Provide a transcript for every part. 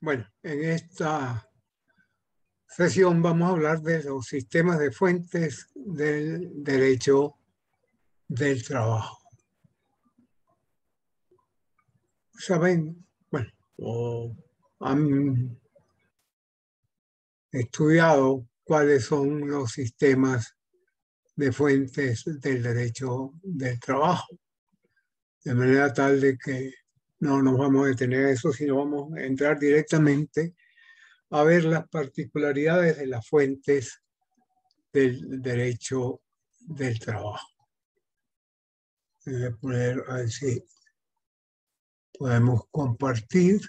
Bueno, en esta sesión vamos a hablar de los sistemas de fuentes del derecho del trabajo. ¿Saben? Bueno, o han estudiado cuáles son los sistemas de fuentes del derecho del trabajo, de manera tal de que no nos vamos a detener a eso, sino vamos a entrar directamente a ver las particularidades de las fuentes del derecho del trabajo. Voy a poner a ver si podemos compartir.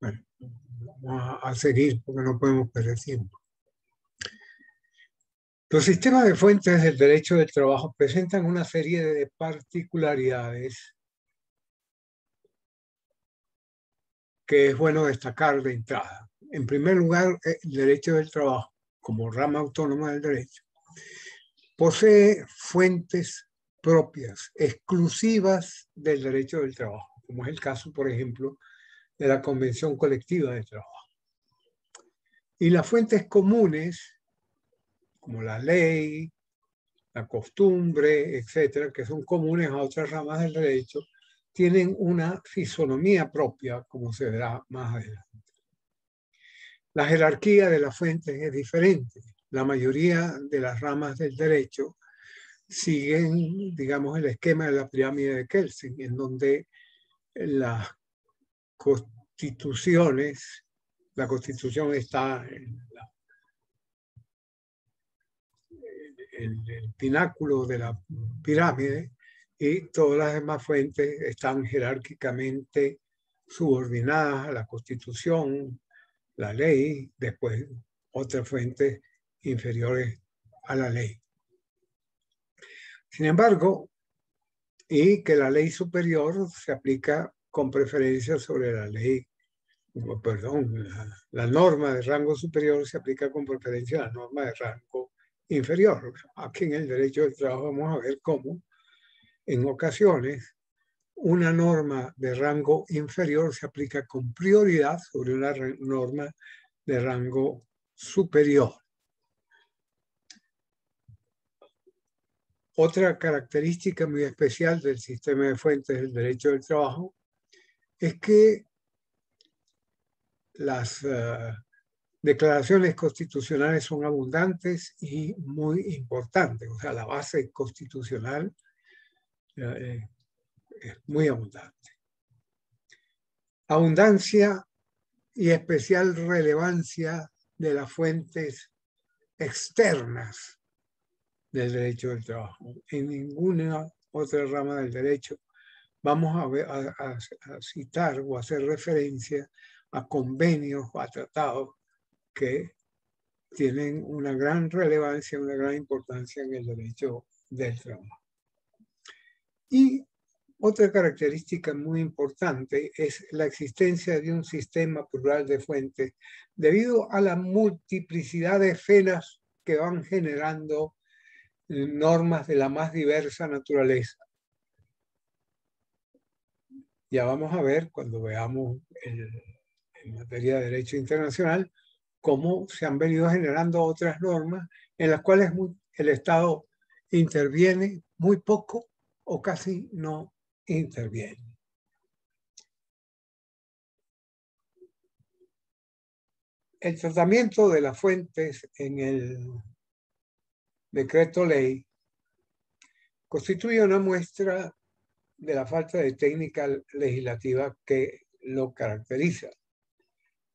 Bueno, vamos a seguir porque no podemos perder tiempo. Los sistemas de fuentes del derecho del trabajo presentan una serie de particularidades que es bueno destacar de entrada. En primer lugar, el derecho del trabajo, como rama autónoma del derecho, posee fuentes propias, exclusivas del derecho del trabajo, como es el caso, por ejemplo, de la Convención Colectiva de Trabajo. Y las fuentes comunes, como la ley, la costumbre, etcétera, que son comunes a otras ramas del derecho, tienen una fisonomía propia, como se verá más adelante. La jerarquía de las fuentes es diferente. La mayoría de las ramas del derecho siguen, digamos, el esquema de la pirámide de Kelsen, en donde las constituciones, la constitución está en el pináculo de la pirámide y todas las demás fuentes están jerárquicamente subordinadas a la constitución, la ley, después otras fuentes inferiores a la ley. Sin embargo, y que la ley superior se aplica con preferencia sobre la ley, perdón, la norma de rango superior se aplica con preferencia a la norma de rango inferior. Aquí en el derecho del trabajo vamos a ver cómo en ocasiones una norma de rango inferior se aplica con prioridad sobre una norma de rango superior. Otra característica muy especial del sistema de fuentes del derecho del trabajo es que las declaraciones constitucionales son abundantes y muy importantes. O sea, la base constitucional es muy abundante. Abundancia y especial relevancia de las fuentes externas del derecho del trabajo. En ninguna otra rama del derecho vamos a citar o hacer referencia a convenios o a tratados que tienen una gran relevancia, una gran importancia en el derecho del trabajo. Y otra característica muy importante es la existencia de un sistema plural de fuentes debido a la multiplicidad de esferas que van generando normas de la más diversa naturaleza. Ya vamos a ver cuando veamos en materia de derecho internacional cómo se han venido generando otras normas en las cuales el Estado interviene muy poco o casi no interviene. El tratamiento de las fuentes en el decreto ley constituye una muestra de la falta de técnica legislativa que lo caracteriza.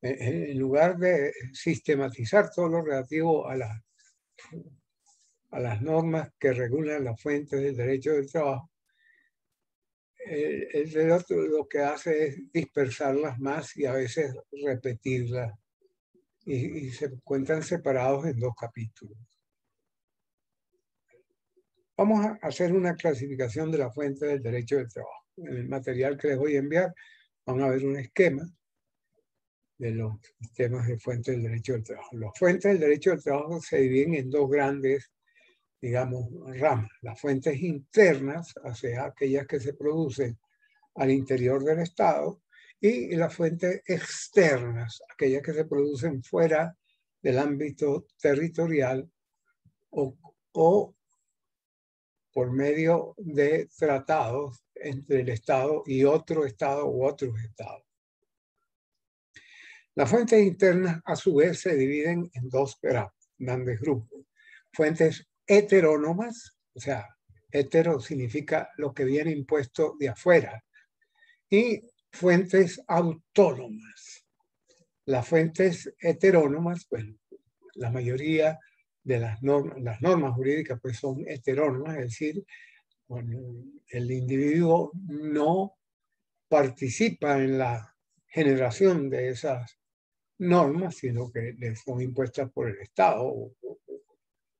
En lugar de sistematizar todo lo relativo a las normas que regulan las fuentes del derecho del trabajo, el derecho lo que hace es dispersarlas más y a veces repetirlas y se encuentran separados en dos capítulos. Vamos a hacer una clasificación de la fuente del derecho del trabajo. En el material que les voy a enviar van a ver un esquema de los sistemas de fuentes del derecho del trabajo. Las fuentes del derecho del trabajo se dividen en dos grandes, digamos, ramas. Las fuentes internas, o sea, aquellas que se producen al interior del Estado, y las fuentes externas, aquellas que se producen fuera del ámbito territorial o por medio de tratados entre el Estado y otro Estado u otros Estados. Las fuentes internas, a su vez, se dividen en dos grandes grupos. Fuentes heterónomas, o sea, hetero significa lo que viene impuesto de afuera, y fuentes autónomas. Las fuentes heterónomas, pues la mayoría de las normas jurídicas pues son heterónomas, es decir, bueno, el individuo no participa en la generación de esas normas, sino que le son impuestas por el Estado o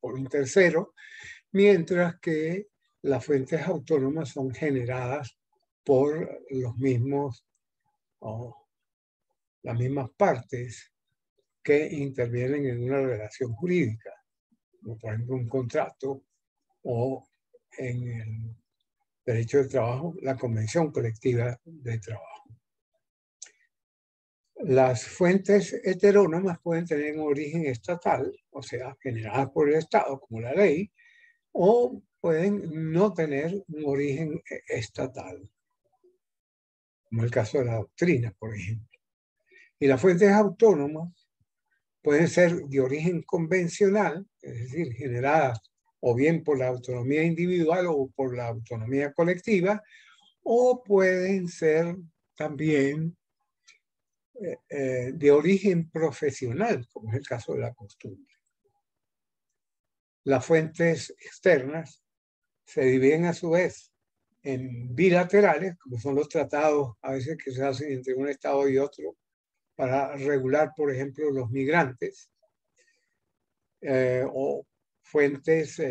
por un tercero, mientras que las fuentes autónomas son generadas por los mismos o las mismas partes que intervienen en una relación jurídica, como por ejemplo un contrato o en el derecho del trabajo, la convención colectiva de trabajo. Las fuentes heterónomas pueden tener un origen estatal, o sea, generadas por el Estado, como la ley, o pueden no tener un origen estatal, como el caso de la doctrina, por ejemplo. Y las fuentes autónomas pueden ser de origen convencional, es decir, generadas o bien por la autonomía individual o por la autonomía colectiva, o pueden ser también de origen profesional, como es el caso de la costumbre. Las fuentes externas se dividen a su vez en bilaterales, como son los tratados a veces que se hacen entre un Estado y otro para regular, por ejemplo, los migrantes, o fuentes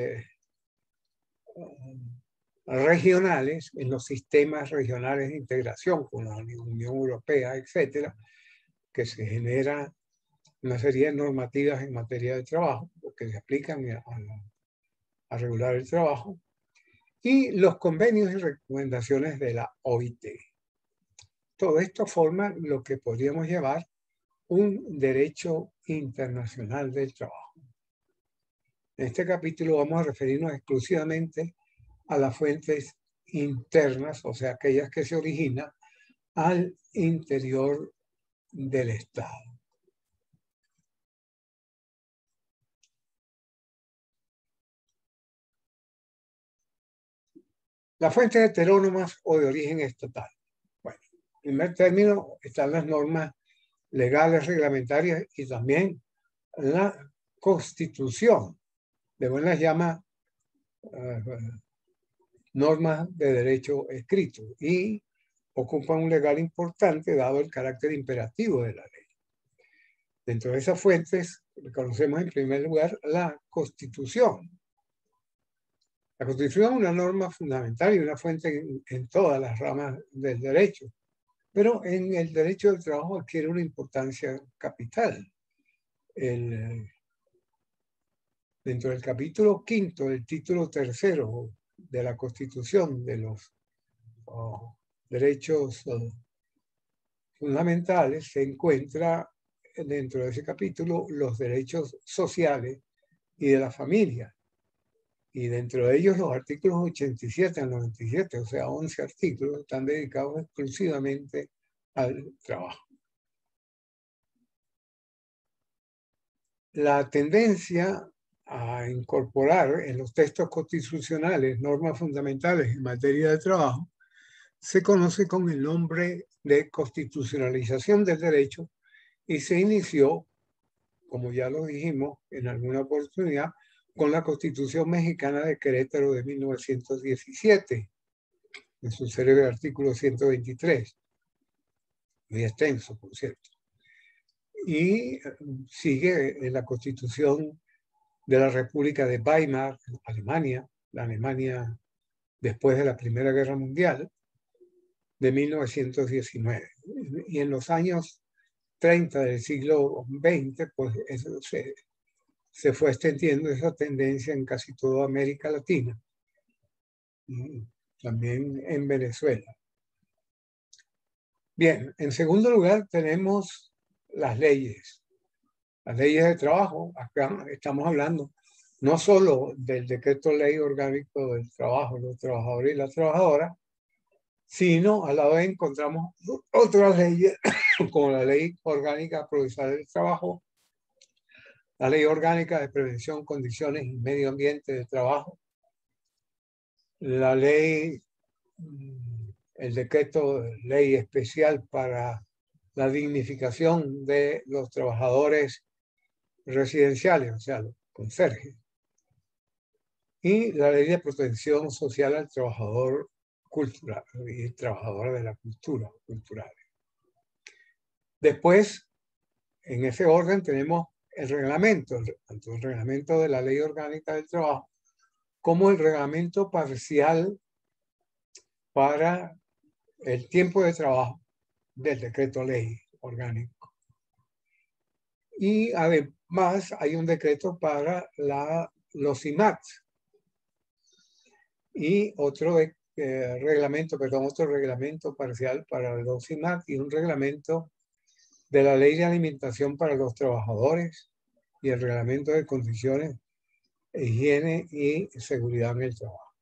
regionales en los sistemas regionales de integración con la Unión Europea, etcétera, que se genera una serie de normativas en materia de trabajo, que se aplican a regular el trabajo, y los convenios y recomendaciones de la OIT. Todo esto forma lo que podríamos llamar un derecho internacional del trabajo. En este capítulo vamos a referirnos exclusivamente a las fuentes internas, o sea, aquellas que se originan al interior del Estado. Las fuentes heterónomas o de origen estatal. Bueno, en primer término están las normas legales, reglamentarias y también la Constitución. Luego las llama normas de derecho escrito y ocupan un legal importante dado el carácter imperativo de la ley. Dentro de esas fuentes conocemos en primer lugar la Constitución. La Constitución es una norma fundamental y una fuente en todas las ramas del derecho, pero en el derecho del trabajo adquiere una importancia capital. Dentro del capítulo 5 del título 3 de la Constitución de los derechos fundamentales se encuentra dentro de ese capítulo los derechos sociales y de la familia. Y dentro de ellos los artículos 87 al 97, o sea, 11 artículos, están dedicados exclusivamente al trabajo. La tendencia a incorporar en los textos constitucionales normas fundamentales en materia de trabajo se conoce con el nombre de constitucionalización del derecho y se inició, como ya lo dijimos en alguna oportunidad, con la Constitución Mexicana de Querétaro de 1917, en su serie de artículos 123, muy extenso, por cierto. Y sigue en la Constitución de la República de Weimar, Alemania, la Alemania después de la Primera Guerra Mundial, de 1919. Y en los años 30 del siglo XX, pues eso se fue extendiendo esa tendencia en casi toda América Latina, y también en Venezuela. Bien, en segundo lugar tenemos las leyes de trabajo. Acá estamos hablando no solo del decreto ley orgánico del trabajo, los trabajadores y las trabajadoras, sino a la vez encontramos otras leyes como la ley orgánica provisional del trabajo, la ley orgánica de prevención, condiciones y medio ambiente de trabajo, la ley, el decreto ley especial para la dignificación de los trabajadores residenciales, o sea, los conserjes, y la ley de protección social al trabajador cultural y trabajadora de la cultura cultural. Después, en ese orden tenemos el reglamento, tanto el reglamento de la ley orgánica del trabajo como el reglamento parcial para el tiempo de trabajo del decreto ley orgánico. Y además hay un decreto para los IMAT y otro otro reglamento parcial para los IMAT y un reglamento de la ley de alimentación para los trabajadores y el reglamento de condiciones, higiene y seguridad en el trabajo.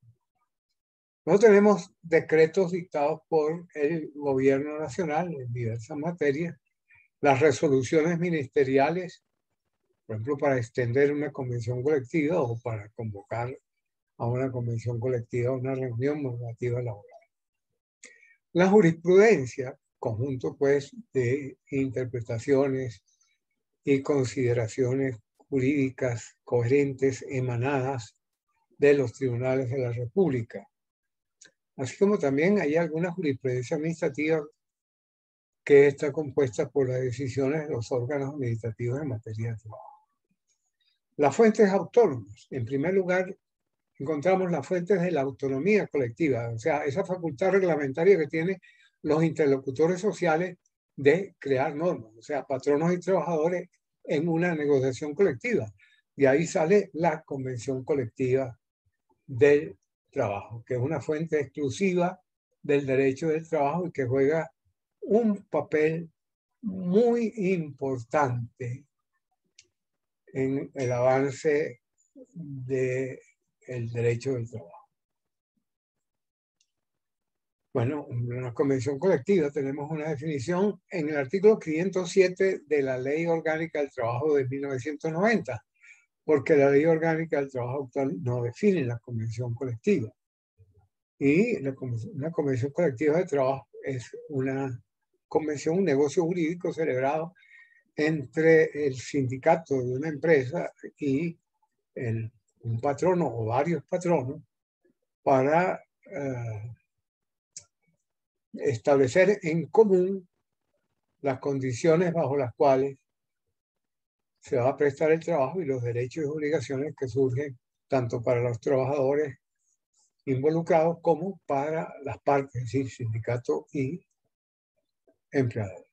No tenemos decretos dictados por el gobierno nacional en diversas materias, las resoluciones ministeriales, por ejemplo, para extender una convención colectiva o para convocar a una convención colectiva, una reunión normativa laboral. La jurisprudencia, conjunto pues de interpretaciones y consideraciones jurídicas coherentes emanadas de los tribunales de la República, así como también hay alguna jurisprudencia administrativa que está compuesta por las decisiones de los órganos administrativos en materia de trabajo. Las fuentes autónomas. En primer lugar, encontramos las fuentes de la autonomía colectiva, o sea, esa facultad reglamentaria que tienen los interlocutores sociales de crear normas, o sea, patronos y trabajadores en una negociación colectiva. Y ahí sale la Convención Colectiva del Trabajo, que es una fuente exclusiva del derecho del trabajo y que juega un papel muy importante en el avance del derecho del trabajo. Bueno, en la convención colectiva tenemos una definición en el artículo 507 de la Ley Orgánica del Trabajo de 1990, porque la Ley Orgánica del Trabajo actual no define la convención colectiva. Y una convención colectiva de trabajo es una convención, un negocio jurídico celebrado entre el sindicato de una empresa y un patrono o varios patronos para establecer en común las condiciones bajo las cuales se va a prestar el trabajo y los derechos y obligaciones que surgen tanto para los trabajadores involucrados como para las partes, es decir, sindicato y empleador.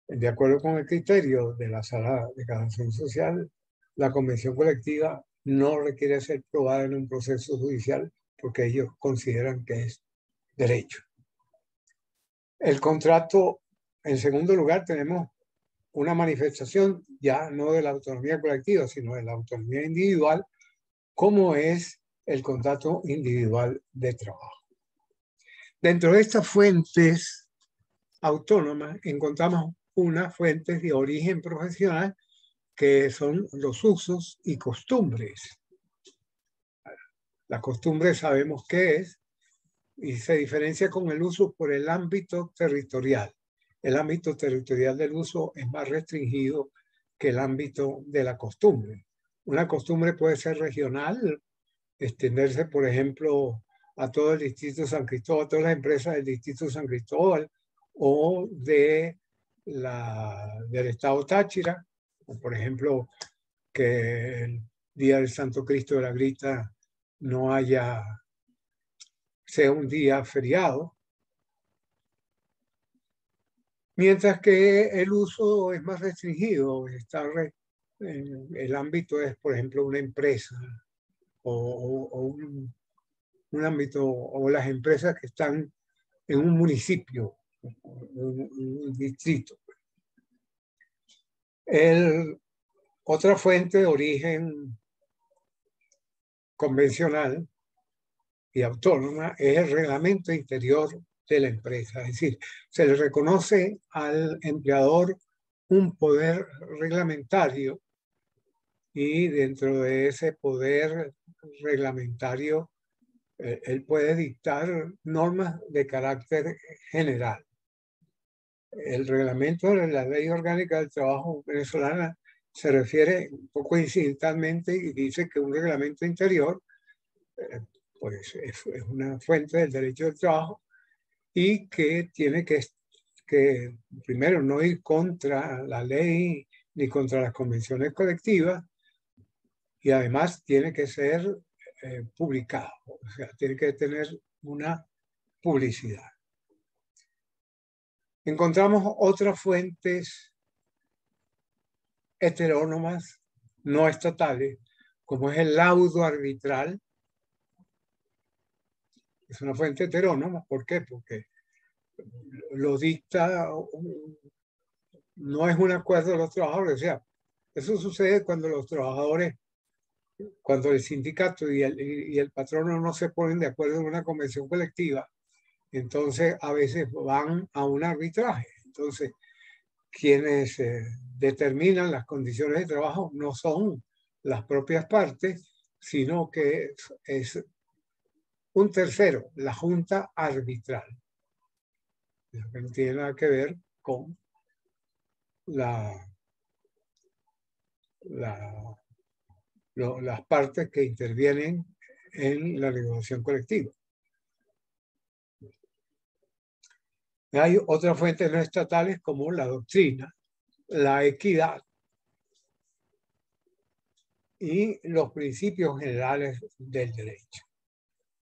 De acuerdo con el criterio de la Sala de Declaración Social, la convención colectiva no requiere ser probada en un proceso judicial porque ellos consideran que es derecho. El contrato, en segundo lugar, tenemos una manifestación ya no de la autonomía colectiva, sino de la autonomía individual, como es el contrato individual de trabajo. Dentro de estas fuentes autónomas encontramos unas fuentes de origen profesional que son los usos y costumbres. La costumbre sabemos qué es y se diferencia con el uso por el ámbito territorial. El ámbito territorial del uso es más restringido que el ámbito de la costumbre. Una costumbre puede ser regional, extenderse, por ejemplo, a todo el distrito de San Cristóbal, a todas las empresas del distrito de San Cristóbal o del estado Táchira, o por ejemplo, que el Día del Santo Cristo de la Grita sea un día feriado. mientras que el uso es más restringido. En el ámbito es, por ejemplo, una empresa o un ámbito, o las empresas que están en un municipio, un distrito. Otra fuente de origen convencional y autónoma es el reglamento interior de la empresa. Es decir, se le reconoce al empleador un poder reglamentario y dentro de ese poder reglamentario él puede dictar normas de carácter general. El reglamento de la Ley Orgánica del Trabajo venezolana se refiere un poco incidentalmente y dice que un reglamento interior pues es una fuente del derecho del trabajo y que tiene que primero no ir contra la ley ni contra las convenciones colectivas y además tiene que ser publicado, o sea, tiene que tener una publicidad. Encontramos otras fuentes heterónomas, no estatales, como es el laudo arbitral. Es una fuente heterónoma. ¿Por qué? Porque lo dicta, no es un acuerdo de los trabajadores. O sea, eso sucede cuando los trabajadores, cuando el sindicato y el patrono no se ponen de acuerdo en una convención colectiva, entonces a veces van a un arbitraje. Entonces, quienes determinan las condiciones de trabajo no son las propias partes, sino que es un tercero, la junta arbitral, que no tiene nada que ver con las partes que intervienen en la negociación colectiva. Hay otras fuentes no estatales como la doctrina, la equidad y los principios generales del derecho.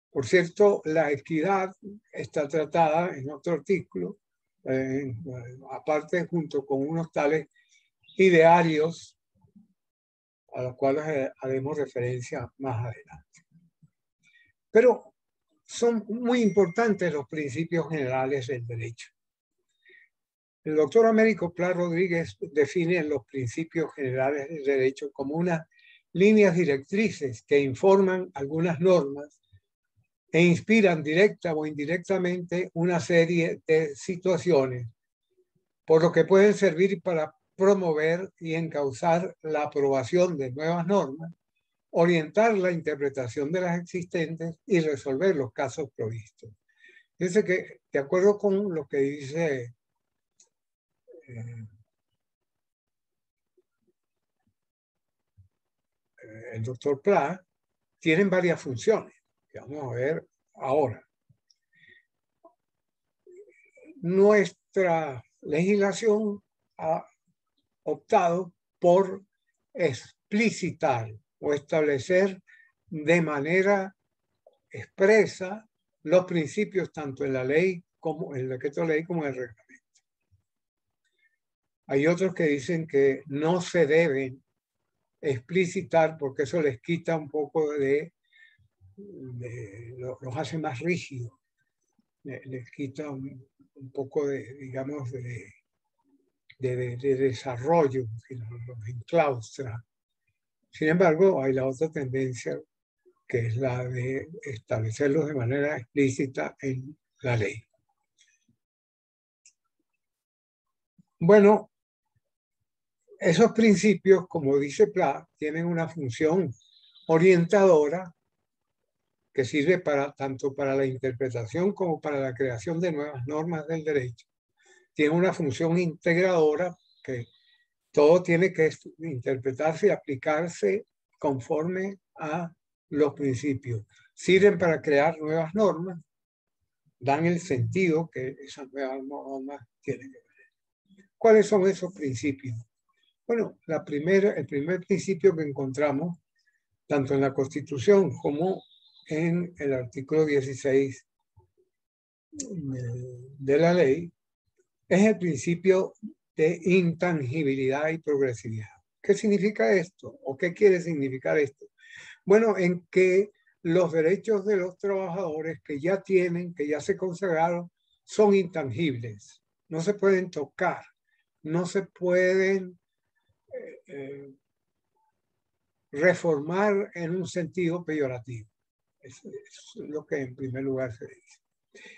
Por cierto, la equidad está tratada en otro artículo, aparte junto con unos tales idearios a los cuales haremos referencia más adelante. Pero son muy importantes los principios generales del derecho. El doctor Américo Pla Rodríguez define los principios generales del derecho como unas líneas directrices que informan algunas normas e inspiran directa o indirectamente una serie de situaciones, por lo que pueden servir para promover y encauzar la aprobación de nuevas normas, orientar la interpretación de las existentes y resolver los casos provistos. Dice que, de acuerdo con lo que dice el doctor Pla, tienen varias funciones, que vamos a ver ahora. Nuestra legislación ha optado por explicitar o establecer de manera expresa los principios tanto en la ley como en el decreto de ley como en el reglamento. Hay otros que dicen que no se deben explicitar porque eso les quita un poco los hace más rígidos, les quita un poco de, digamos, de desarrollo, los enclaustra. Sin embargo, hay la otra tendencia, que es la de establecerlos de manera explícita en la ley. Bueno, esos principios, como dice Pla, tienen una función orientadora que sirve tanto para la interpretación como para la creación de nuevas normas del derecho. Tiene una función integradora que todo tiene que interpretarse y aplicarse conforme a los principios. Sirven para crear nuevas normas, dan el sentido que esas nuevas normas tienen que ver. ¿Cuáles son esos principios? Bueno, el primer principio que encontramos, tanto en la Constitución como en el artículo 16 de la ley, es el principio de intangibilidad y progresividad. ¿Qué significa esto? ¿O qué quiere significar esto? Bueno, en que los derechos de los trabajadores que ya tienen, que ya se consagraron, son intangibles. No se pueden tocar, no se pueden reformar en un sentido peyorativo. Eso es lo que en primer lugar se dice.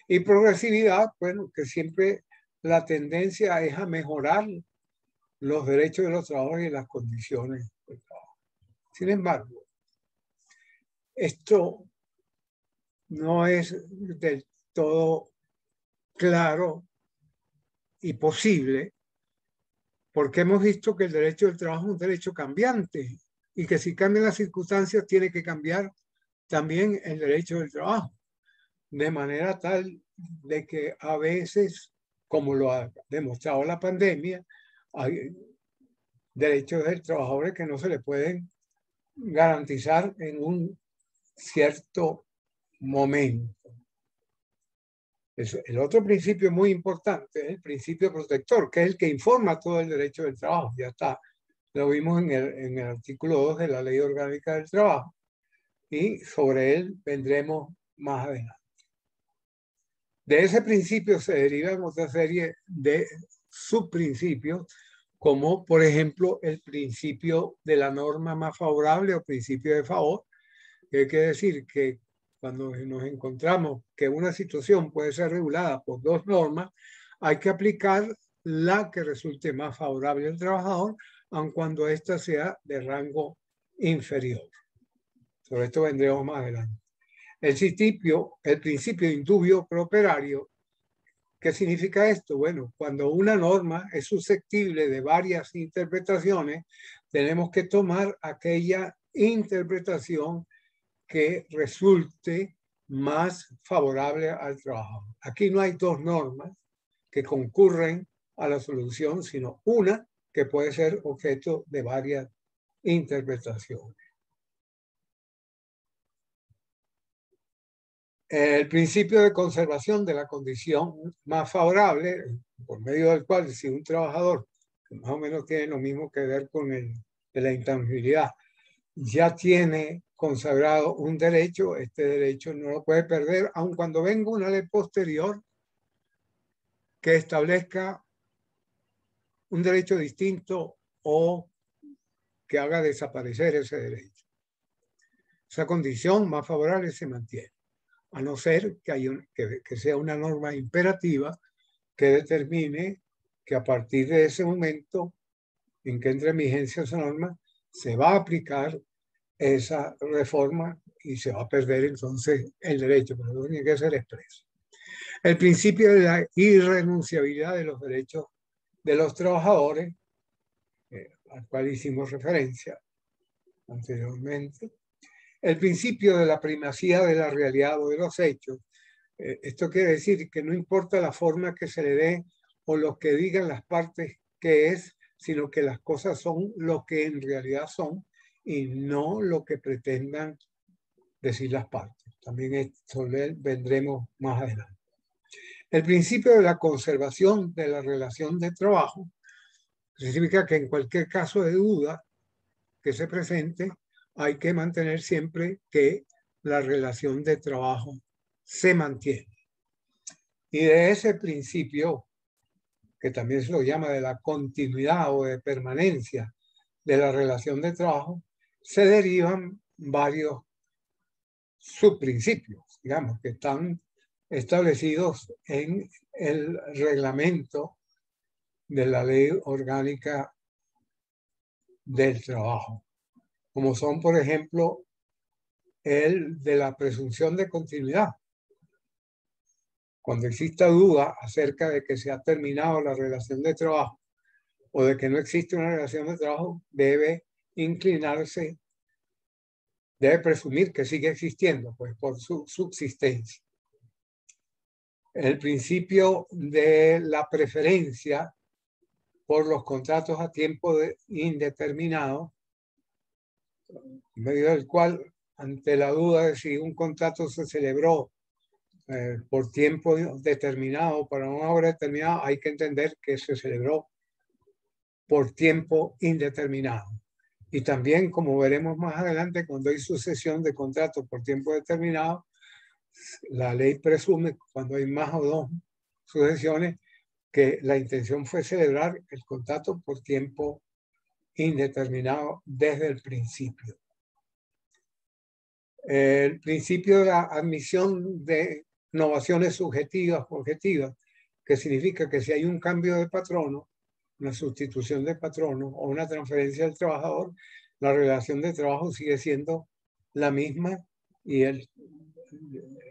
Y progresividad, bueno, que siempre la tendencia es a mejorar los derechos de los trabajadores y las condiciones de trabajo. Sin embargo, esto no es del todo claro y posible, porque hemos visto que el derecho del trabajo es un derecho cambiante y que si cambian las circunstancias tiene que cambiar también el derecho del trabajo, de manera tal de que a veces, como lo ha demostrado la pandemia, hay derechos del trabajador que no se le pueden garantizar en un cierto momento. El otro principio muy importante es el principio protector, que es el que informa todo el derecho del trabajo. Ya está, lo vimos en el artículo 2 de la Ley Orgánica del Trabajo y sobre él vendremos más adelante. De ese principio se derivan otra serie de subprincipios, como por ejemplo el principio de la norma más favorable o principio de favor, que hay que decir que cuando nos encontramos que una situación puede ser regulada por dos normas, hay que aplicar la que resulte más favorable al trabajador, aun cuando ésta sea de rango inferior. Sobre esto vendremos más adelante. El principio indubio pro operario. ¿Qué significa esto? Bueno, cuando una norma es susceptible de varias interpretaciones, tenemos que tomar aquella interpretación que resulte más favorable al trabajo. Aquí no hay dos normas que concurren a la solución, sino una que puede ser objeto de varias interpretaciones. El principio de conservación de la condición más favorable, por medio del cual si un trabajador, que más o menos tiene lo mismo que ver con la intangibilidad, ya tiene consagrado un derecho, este derecho no lo puede perder, aun cuando venga una ley posterior que establezca un derecho distinto o que haga desaparecer ese derecho. Esa condición más favorable se mantiene, a no ser que sea una norma imperativa que determine que a partir de ese momento en que entre en vigencia esa norma, se va a aplicar esa reforma y se va a perder entonces el derecho, pero no tiene que ser expreso. El principio de la irrenunciabilidad de los derechos de los trabajadores, al cual hicimos referencia anteriormente. El principio de la primacía de la realidad o de los hechos. Esto quiere decir que no importa la forma que se le dé o lo que digan las partes que es, sino que las cosas son lo que en realidad son y no lo que pretendan decir las partes. También sobre él vendremos más adelante. El principio de la conservación de la relación de trabajo significa que en cualquier caso de duda que se presente, hay que mantener siempre que la relación de trabajo se mantiene. Y de ese principio, que también se lo llama de la continuidad o de permanencia de la relación de trabajo, se derivan varios subprincipios, digamos, que están establecidos en el reglamento de la Ley Orgánica del Trabajo, como son, por ejemplo, el de la presunción de continuidad. Cuando exista duda acerca de que se ha terminado la relación de trabajo o de que no existe una relación de trabajo, debe inclinarse, debe presumir que sigue existiendo, pues por su subsistencia. El principio de la preferencia por los contratos a tiempo indeterminado, en medio del cual, ante la duda de si un contrato se celebró por tiempo determinado, para una hora determinada, hay que entender que se celebró por tiempo indeterminado. Y también, como veremos más adelante, cuando hay sucesión de contratos por tiempo determinado, la ley presume, cuando hay más o dos sucesiones, que la intención fue celebrar el contrato por tiempo indeterminado desde el principio. El principio de la admisión de innovaciones subjetivas, objetivas, que significa que si hay un cambio de patrono, una sustitución de patrono o una transferencia del trabajador, la relación de trabajo sigue siendo la misma y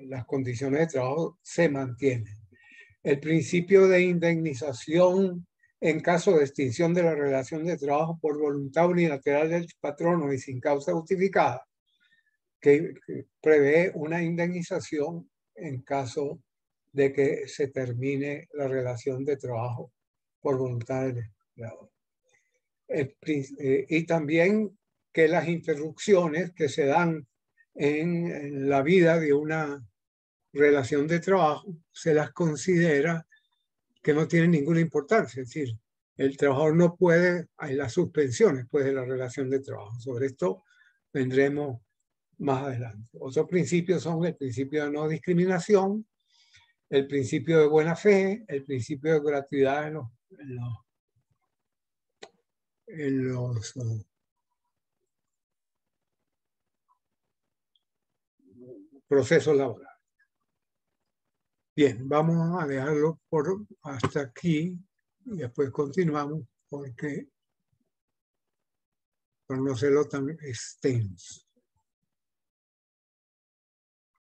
las condiciones de trabajo se mantienen. El principio de indemnización en caso de extinción de la relación de trabajo por voluntad unilateral del patrono y sin causa justificada, que prevé una indemnización en caso de que se termine la relación de trabajo por voluntad del empleador. Y también que las interrupciones que se dan en la vida de una relación de trabajo se las considera que no tienen ninguna importancia. Es decir, el trabajador no puede, hay las suspensiones pues, de la relación de trabajo. Sobre esto vendremos más adelante. Otros principios son el principio de no discriminación, el principio de buena fe, el principio de gratuidad en los procesos laborales. Bien, vamos a dejarlo hasta aquí y después continuamos porque por no serlo tan extenso.